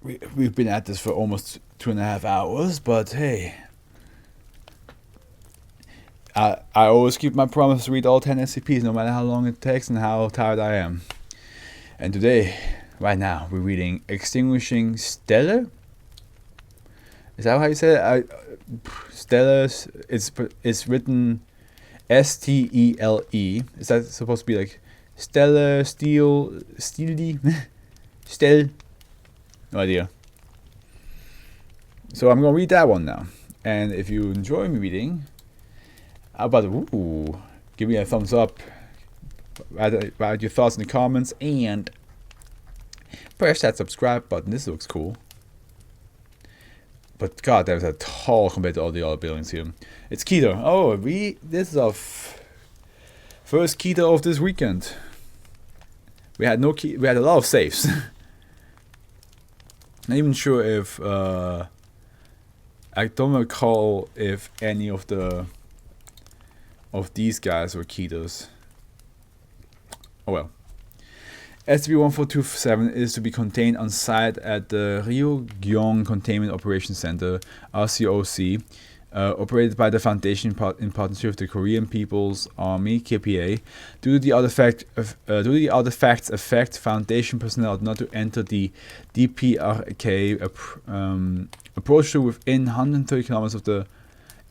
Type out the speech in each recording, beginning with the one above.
we've been at this for almost 2.5 hours, but hey, I always keep my promise to read all 10 SCPs, no matter how long it takes and how tired I am. And today, right now, we're reading Extinguishing Stellar. Is that how you say it? Stellar. It's written Stele. Is that supposed to be like Stellar, Steel, Steely, Stel? No idea. So I'm gonna read that one now. And if you enjoy me reading, how about give me a thumbs up, write your thoughts in the comments, and press that subscribe button. This looks cool. But god, there's a tall compared to all the other buildings here. It's keto. Oh, this is our first keto of this weekend. We had no key. We had a lot of safes. Not even sure if I don't recall if any of these guys were ketos. Oh well. SCP-1427 is to be contained on site at the Ryugyong Containment Operations Center, RCOC, operated by the Foundation in partnership with the Korean People's Army (KPA). Due to the artifacts affect Foundation personnel not to enter the DPRK approach to within 130 kilometers of the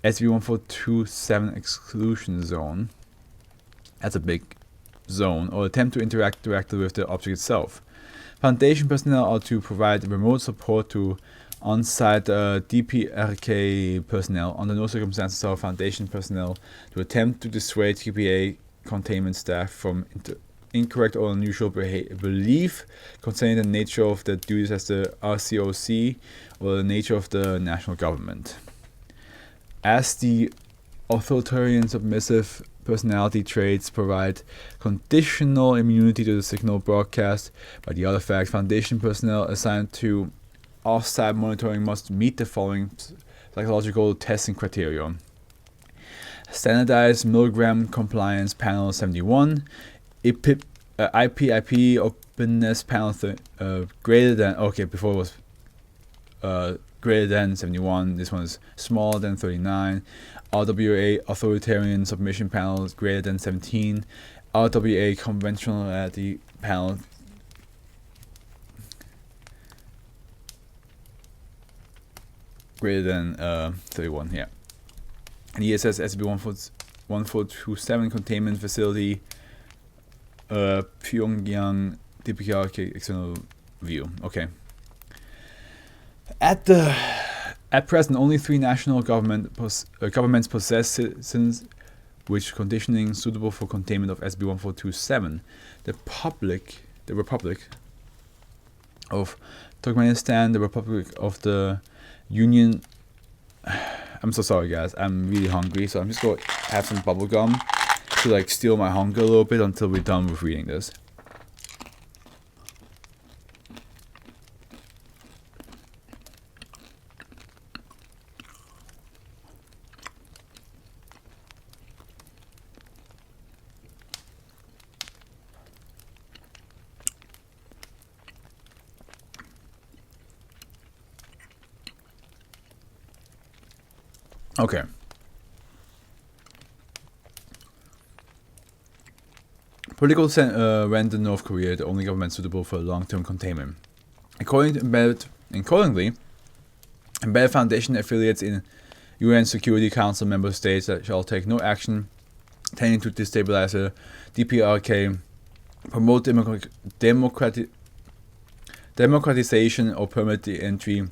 SCP-1427 exclusion zone. That's a big zone, or attempt to interact directly with the object itself. Foundation personnel are to provide remote support to on-site DPRK personnel. Under no circumstances are Foundation personnel to attempt to dissuade KPA containment staff from incorrect or unusual belief concerning the nature of the duties as the RCOC or the nature of the national government. As the authoritarian submissive personality traits provide conditional immunity to the signal broadcast by the artifact, Foundation personnel assigned to off-site monitoring must meet the following psychological testing criteria. Standardized milligram compliance panel 71, IP openness panel greater than, okay, before it was greater than 71, this one is smaller than 39. RWA authoritarian submission panel is greater than 17. RWA conventionality panel greater than 31. Yeah. And ESS SCP-1427 containment facility, Pyongyang DPRK external view. Okay. At present, only 3 national governments possess citizens which conditioning suitable for containment of SCP-1427. The Republic of Turkmenistan, the Republic of the Union. I'm so sorry, guys. I'm really hungry, so I'm just going to have some bubble gum to like steal my hunger a little bit until we're done with reading this. Okay. Political render North Korea the only government suitable for long-term containment. Accordingly, embedded Foundation affiliates in UN Security Council member states that shall take no action tending to destabilize the DPRK, promote democratization, or permit the entry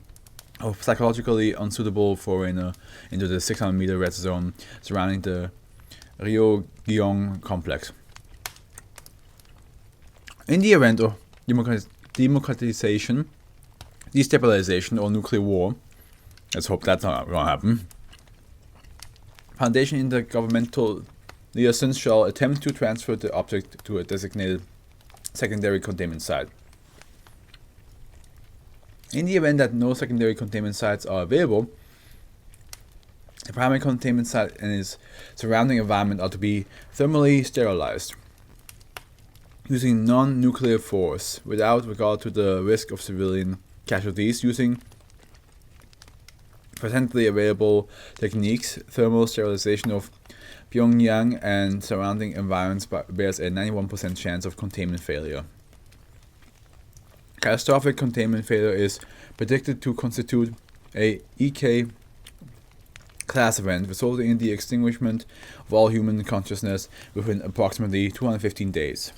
of psychologically unsuitable foreigner into the 600-meter red zone surrounding the Ryugyong complex. In the event of democratization, destabilization, or nuclear war, let's hope that's not going to happen, Foundation intergovernmental liaisons shall attempt to transfer the object to a designated secondary containment site. In the event that no secondary containment sites are available, the primary containment site and its surrounding environment are to be thermally sterilized, using non-nuclear force, without regard to the risk of civilian casualties using presently available techniques. Thermal sterilization of Pyongyang and surrounding environments bears a 91% chance of containment failure. Catastrophic containment failure is predicted to constitute a EK class event, resulting in the extinguishment of all human consciousness within approximately 215 days.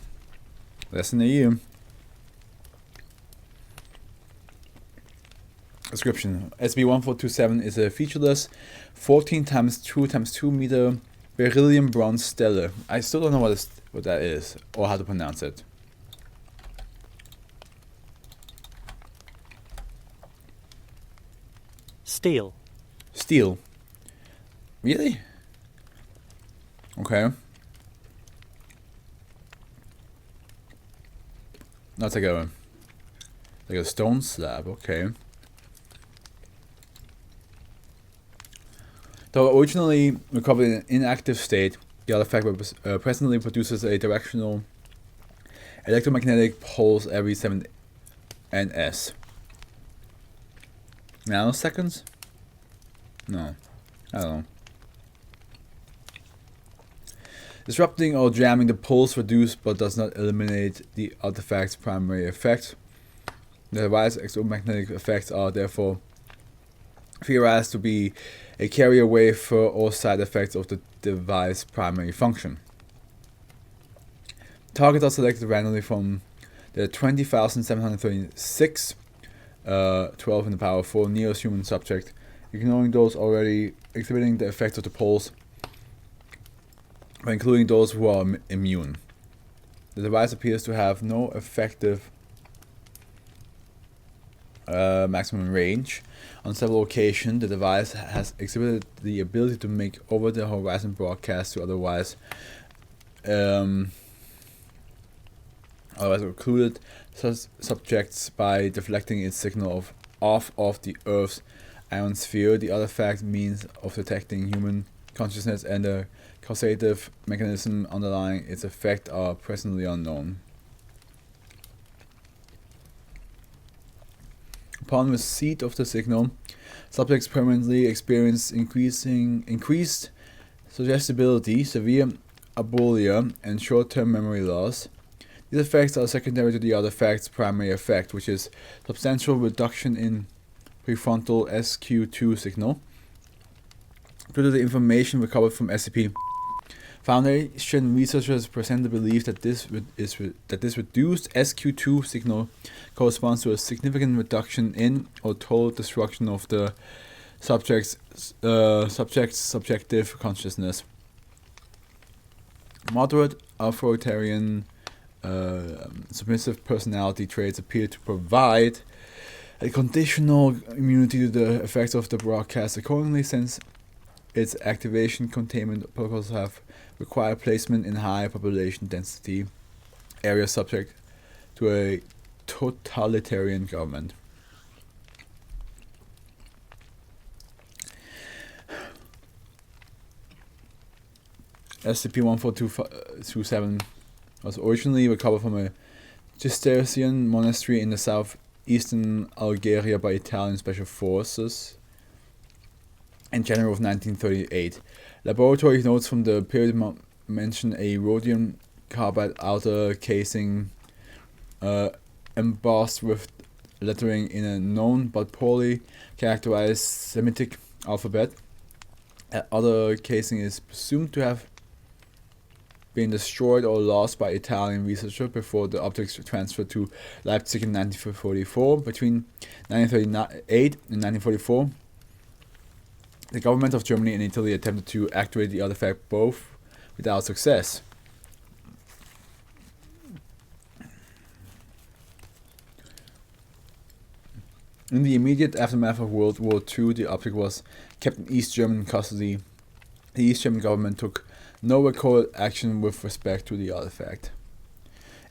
Less than a year. Description: SCP-1427 is a featureless 14 x 2 x 2 meter beryllium bronze stellar. I still don't know what that is or how to pronounce it. Steel. Steel. Really? Okay. That's like a stone slab. Okay. Though originally recovered in an inactive state, the artifact presently produces a directional electromagnetic pulse every 7 ns. Nanoseconds? No. I don't know. Disrupting or jamming the pulse reduces but does not eliminate the artifact's primary effect. The device's exomagnetic effects are therefore theorized to be a carrier wave for all side effects of the device's primary function. Targets are selected randomly from the 20,736 12 in the power 4 nearest human subject, ignoring those already exhibiting the effects of the pulse, but including those who are immune. The device appears to have no effective maximum range. On several occasions, the device has exhibited the ability to make over-the-horizon broadcasts to otherwise occluded subjects by deflecting its signal off the Earth's ionosphere. The artifact means of detecting human consciousness and the causative mechanism underlying its effect are presently unknown. Upon receipt of the signal, subjects permanently experience increased suggestibility, severe abulia, and short-term memory loss. These effects are secondary to the artifact's primary effect, which is substantial reduction in prefrontal SQ2 signal. Due to the information recovered from SCP, Foundation researchers present the belief that this reduced SQ2 signal corresponds to a significant reduction in or total destruction of the subject's subjective consciousness. Moderate authoritarian submissive personality traits appear to provide a conditional immunity to the effects of the broadcast. Accordingly, since its activation containment protocols have required placement in high population density areas subject to a totalitarian government. SCP-1427 was originally recovered from a Cistercian monastery in the southeastern Algeria by Italian special forces in January of 1938. Laboratory notes from the period mention a rhodium carbide outer casing embossed with lettering in a known but poorly characterized Semitic alphabet. Other casing is presumed to have been destroyed or lost by Italian researchers before the objects were transferred to Leipzig in 1944. Between 1938 and 1944, the government of Germany and Italy attempted to activate the artifact, both without success. In the immediate aftermath of World War II, the object was kept in East German custody. The East German government took no recorded action with respect to the artifact.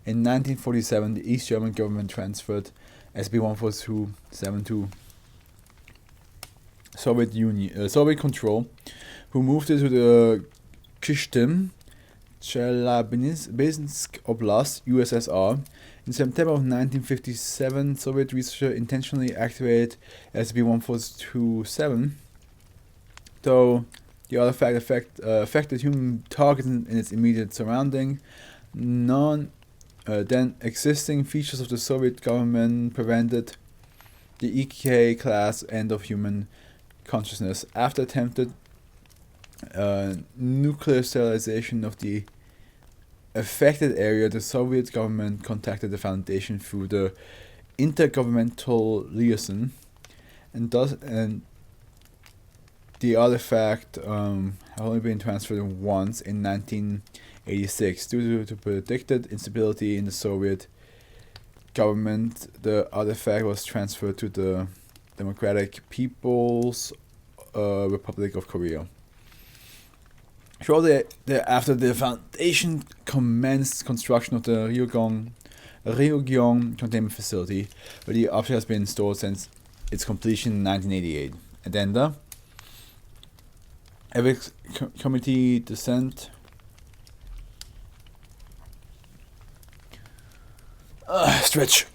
In 1947, the East German government transferred SCP-1427 to Soviet control, who moved it to the Kishtim Chelyabinsk Oblast, USSR. In September of 1957, Soviet researchers intentionally activated SCP-1427, though the artifact affected human targets in its immediate surrounding. Then existing features of the Soviet government prevented the EK-class end of human consciousness. After attempted nuclear sterilization of the affected area, the Soviet government contacted the Foundation through the Intergovernmental Liaison, and the artifact had only been transferred once in 1986. Due to predicted instability in the Soviet government, the artifact was transferred to the Democratic People's Republic of Korea. Shortly thereafter, the Foundation commenced construction of the Ryugyong containment facility, where the object has been stored since its completion in 1988. Addenda: Ethics Committee dissent. Stretch.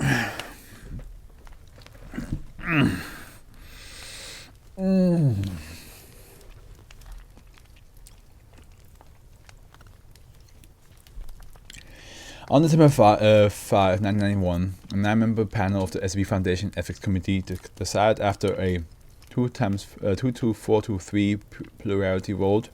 On December 5, 1991, a 9-member panel of the SCP Foundation Ethics Committee decided, after a 2-4-3 plurality vote,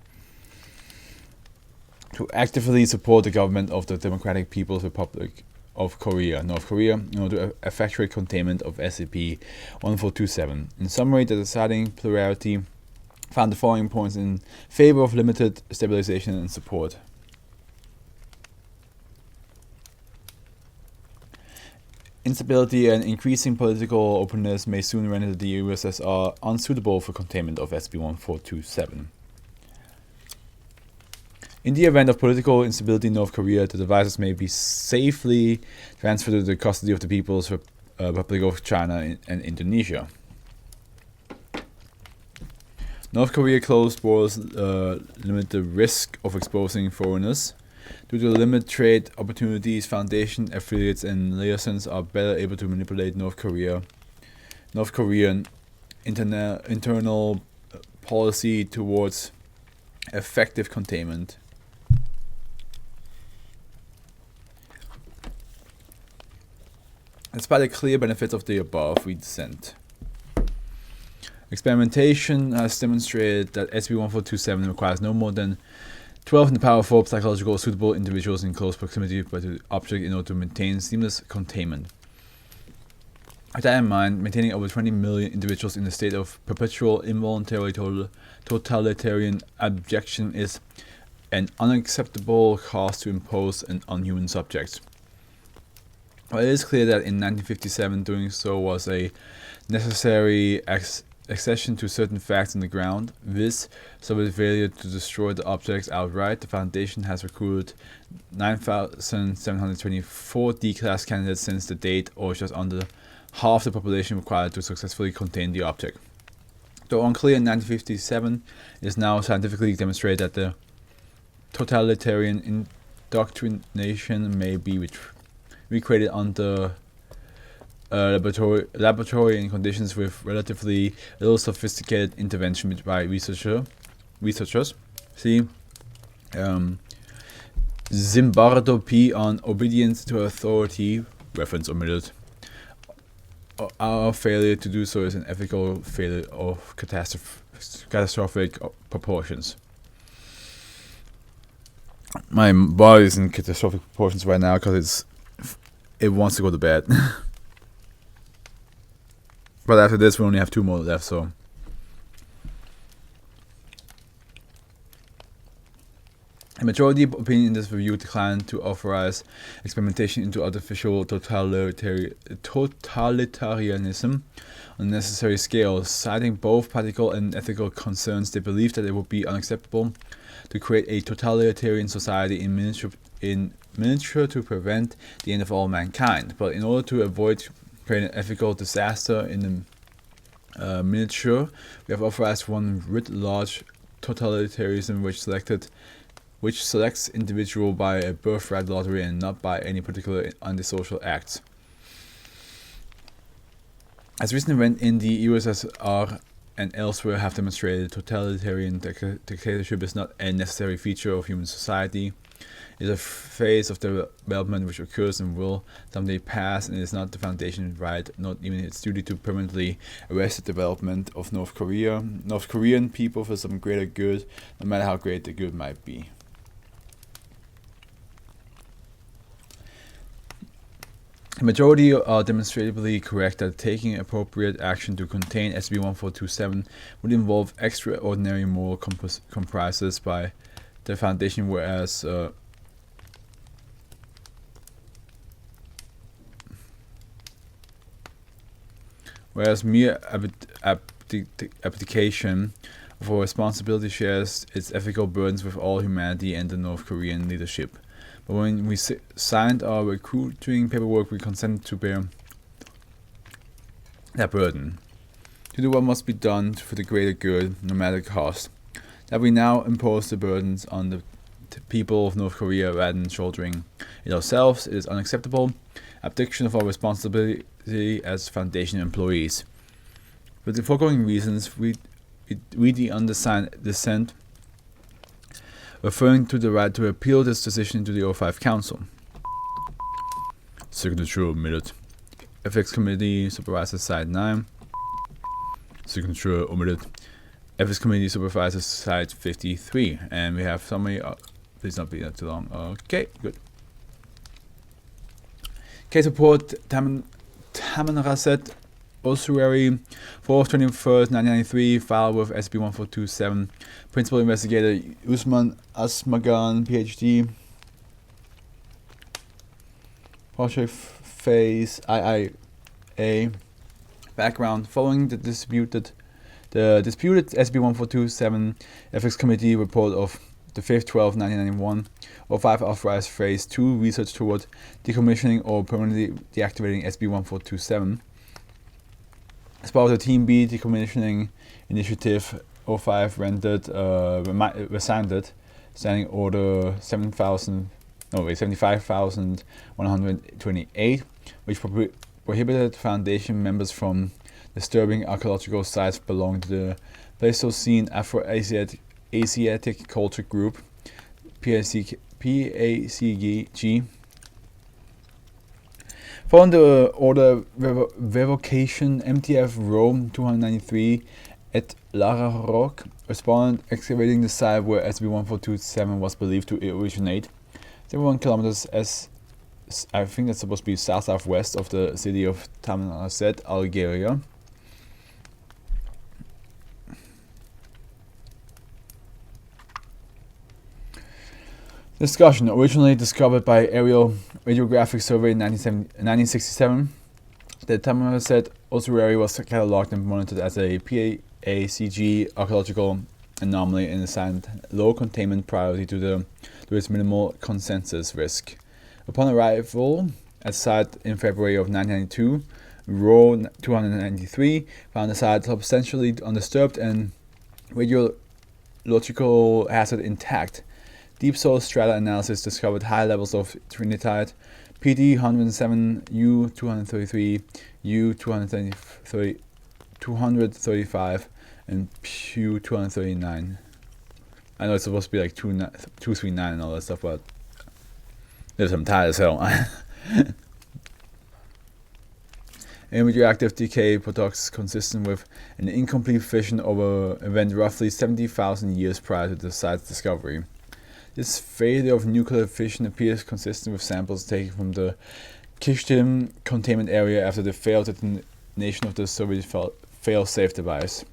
to actively support the government of the Democratic People's Republic of Korea, North Korea, in order to effectuate containment of SCP-1427. In summary, the deciding plurality found the following points in favor of limited stabilization and support. Instability and increasing political openness may soon render the USSR unsuitable for containment of SCP-1427. In the event of political instability in North Korea, the devices may be safely transferred to the custody of the People's Republic of China and Indonesia. North Korea closed borders limit the risk of exposing foreigners. Due to limited trade opportunities, Foundation affiliates and liaisons are better able to manipulate North Korean internal policy towards effective containment. Despite the clear benefits of the above, we dissent. Experimentation has demonstrated that SCP-1427 requires no more than 12 in the power of 4 psychological suitable individuals in close proximity to the object in order to maintain seamless containment. With that in mind, maintaining over 20 million individuals in a state of perpetual involuntary totalitarian abjection is an unacceptable cost to impose on human subjects. While it is clear that in 1957 doing so was a necessary accession to certain facts on the ground, this, Soviet failure to destroy the objects outright, the Foundation has recruited 9,724 D-class candidates since the date, or just under half the population required to successfully contain the object. Though unclear in 1957, it is now scientifically demonstrated that the totalitarian indoctrination may be recreated under laboratory in conditions with relatively little sophisticated intervention by researchers. See Zimbardo P. on obedience to authority, reference omitted. Our failure to do so is an ethical failure of catastrophic proportions. My body is in catastrophic proportions right now because it wants to go to bed. But after this, we only have 2 more left, so. A majority opinion in this review declined to authorize experimentation into artificial totalitarianism on a necessary scale. Citing both practical and ethical concerns, they believed that it would be unacceptable to create a totalitarian society in miniature to prevent the end of all mankind. But in order to avoid creating an ethical disaster in the miniature, we have authorized one writ large totalitarianism which selected which selects individual by a birthright lottery and not by any particular antisocial acts. As recent events in the USSR and elsewhere have demonstrated, totalitarian dictatorship is not a necessary feature of human society. It is a phase of development which occurs and will someday pass, and it is not the foundation right, not even its duty, to permanently arrest the development of North Korea. North Korean people for some greater good, no matter how great the good might be. The majority are demonstrably correct that taking appropriate action to contain SCP-1427 would involve extraordinary moral compromises by the Foundation, whereas mere abdication of our responsibility shares its ethical burdens with all humanity and the North Korean leadership. But when we signed our recruiting paperwork, we consented to bear that burden, to do what must be done for the greater good, no matter the cost. That we now impose the burdens on the people of North Korea rather than shouldering it ourselves, it is unacceptable. Abdication of our responsibility as Foundation employees. For the foregoing reasons, we the undersigned dissent, referring to the right to appeal this decision to the O5 Council. Signature omitted. Ethics Committee Supervisor Side 9. Signature omitted. Ethics Committee Supervisor Side 53. And we have summary. Please not be that too long. Okay, good. Case report Tamanrasset Ossuary, 4th 21st 1993, filed with SCP-1427. Principal Investigator Usman Asmagan, PhD. Project Phase IIA. Background: following the disputed SCP-1427 Ethics Committee report of the 5th 12th 1991, O5 authorized Phase 2 research toward decommissioning or permanently deactivating SCP-1427. As part of the Team B decommissioning initiative, O5 rescinded Standing Order 75,128, which prohibited Foundation members from disturbing archaeological sites belonging to the Pleistocene Afro-Asiatic Culture Group, PACG. Following the order revocation, MTF Rome 293 at Lara Rock responded, excavating the site where SCP-1427 was believed to originate, 71 kilometers I think that's supposed to be south-southwest of the city of Tamanrasset, Algeria. Discussion: originally discovered by aerial radiographic survey in 1967, the Tamanrasset ossuary was catalogued and monitored as a PACG archaeological anomaly and assigned low containment priority to its minimal consensus risk. Upon arrival at site in February of 1992, Row 293 found the site substantially undisturbed and radiological hazard intact. Deep soil strata analysis discovered high levels of trinitite, PD 107, U 233, U 235, and Pu 239. I know it's supposed to be like 239 and all that stuff, but there's some tight as hell. And radioactive decay products consistent with an incomplete fission over event roughly 70,000 years prior to the site's discovery. This failure of nuclear fission appears consistent with samples taken from the Kishtim containment area after the failed detonation of the Soviet fail-safe device.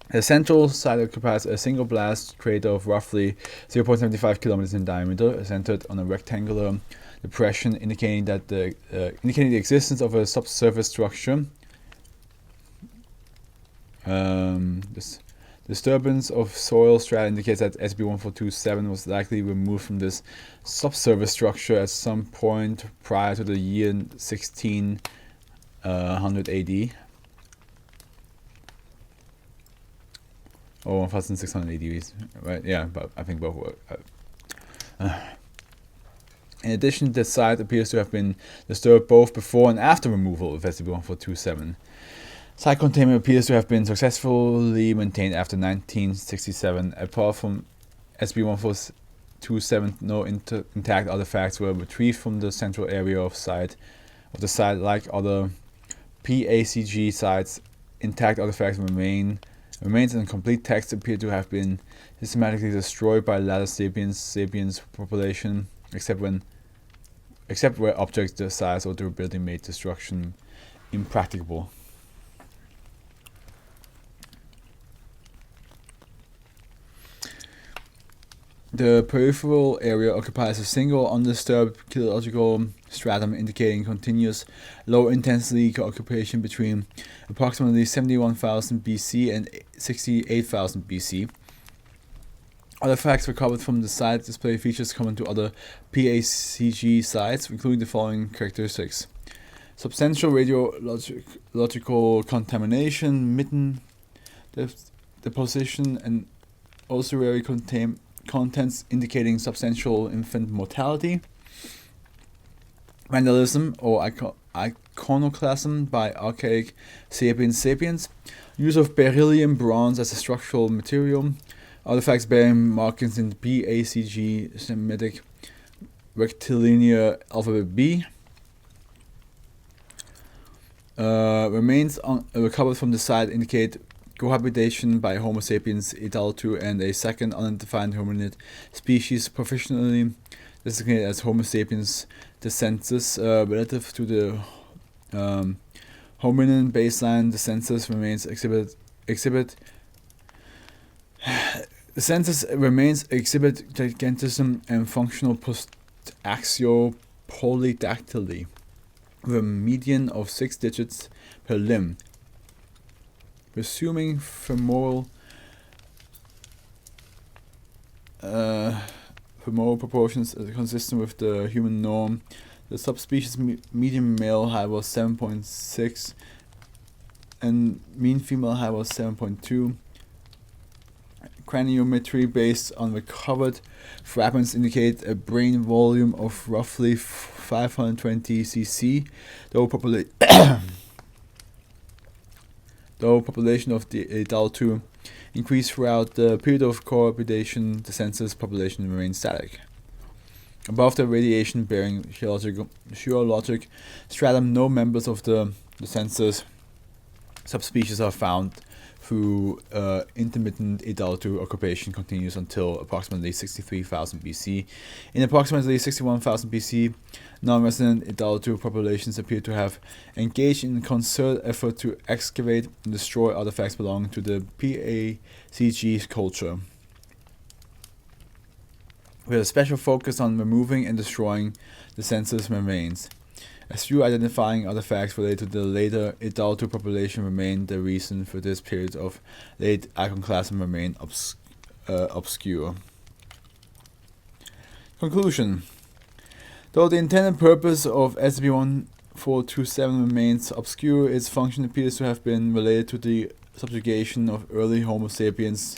The central site occupies a single blast crater of roughly 0.75 kilometers in diameter, centered on a rectangular depression, indicating the existence of a subsurface structure. This disturbance of soil strata indicates that SCP-1427 was likely removed from this subsurface structure at some point prior to the year 1600 AD. or 1680, right? Yeah, but I think both work. In addition, the site appears to have been disturbed both before and after removal of SCP-1427. Site containment appears to have been successfully maintained after 1967. Apart from SCP-1427, no intact artifacts were retrieved from the central area of the site. Like other PACG sites, intact artifacts remains and complete texts appear to have been systematically destroyed by later sapiens population, except where objects the size or durability made destruction impracticable. The peripheral area occupies a single undisturbed geological stratum indicating continuous low-intensity occupation between approximately 71,000 BC and 68,000 BC. Artifacts recovered from the site display features common to other PACG sites, including the following characteristics: substantial radiological contamination, mitten deposition, and ossuary contents indicating substantial infant mortality, vandalism or iconoclasm by archaic sapiens, use of beryllium bronze as a structural material, artifacts bearing markings in PACG Semitic rectilinear alphabet B, remains recovered from the site indicate cohabitation by Homo sapiens adultu and a second unidentified hominid species professionally designated as Homo sapiens descensus. Relative to the hominin baseline, the census remains exhibit gigantism and functional post-axial polydactyly, with a median of 6 digits per limb. Assuming femoral proportions consistent with the human norm, the subspecies median male height was 7.6 and mean female height was 7.2. Craniometry based on recovered fragments indicate a brain volume of roughly 520 cc, though population of the adultu increased throughout the period of cohabitation, the census population remains static. Above the radiation-bearing geologic stratum, no members of the census subspecies are found through intermittent adultu occupation continues until approximately 63,000 BC. In approximately 61,000 BC, non-resident adultu populations appear to have engaged in concerted effort to excavate and destroy artifacts belonging to the PACG culture, with a special focus on removing and destroying the census remains. A few identifying artifacts related to the later adultu population remain. The reason for this period of late iconoclasm remain obscure. Conclusion. Though the intended purpose of SCP-1427 remains obscure, its function appears to have been related to the subjugation of early Homo sapiens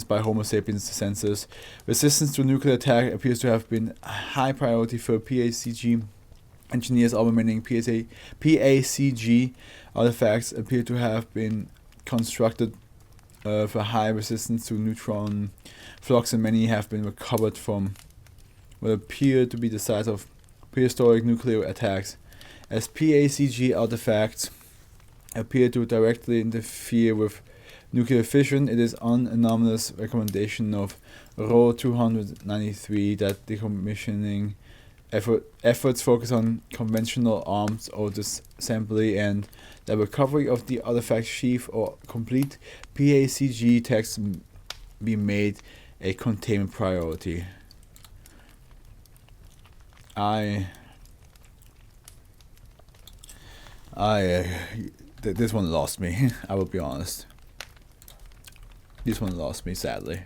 by Homo sapiens census. Resistance to nuclear attack appears to have been a high priority for PACG engineers. All remaining PACG artifacts appear to have been constructed for high resistance to neutron flux, and many have been recovered from what appear to be the sites of prehistoric nuclear attacks. As PACG artifacts appear to directly interfere with nuclear fission, it is an anomalous recommendation of Row 293 that decommissioning efforts focus on conventional arms or disassembly, and the recovery of the artifact sheath or complete PACG text be made a containment priority. This one lost me. I will be honest. This one lost me, sadly.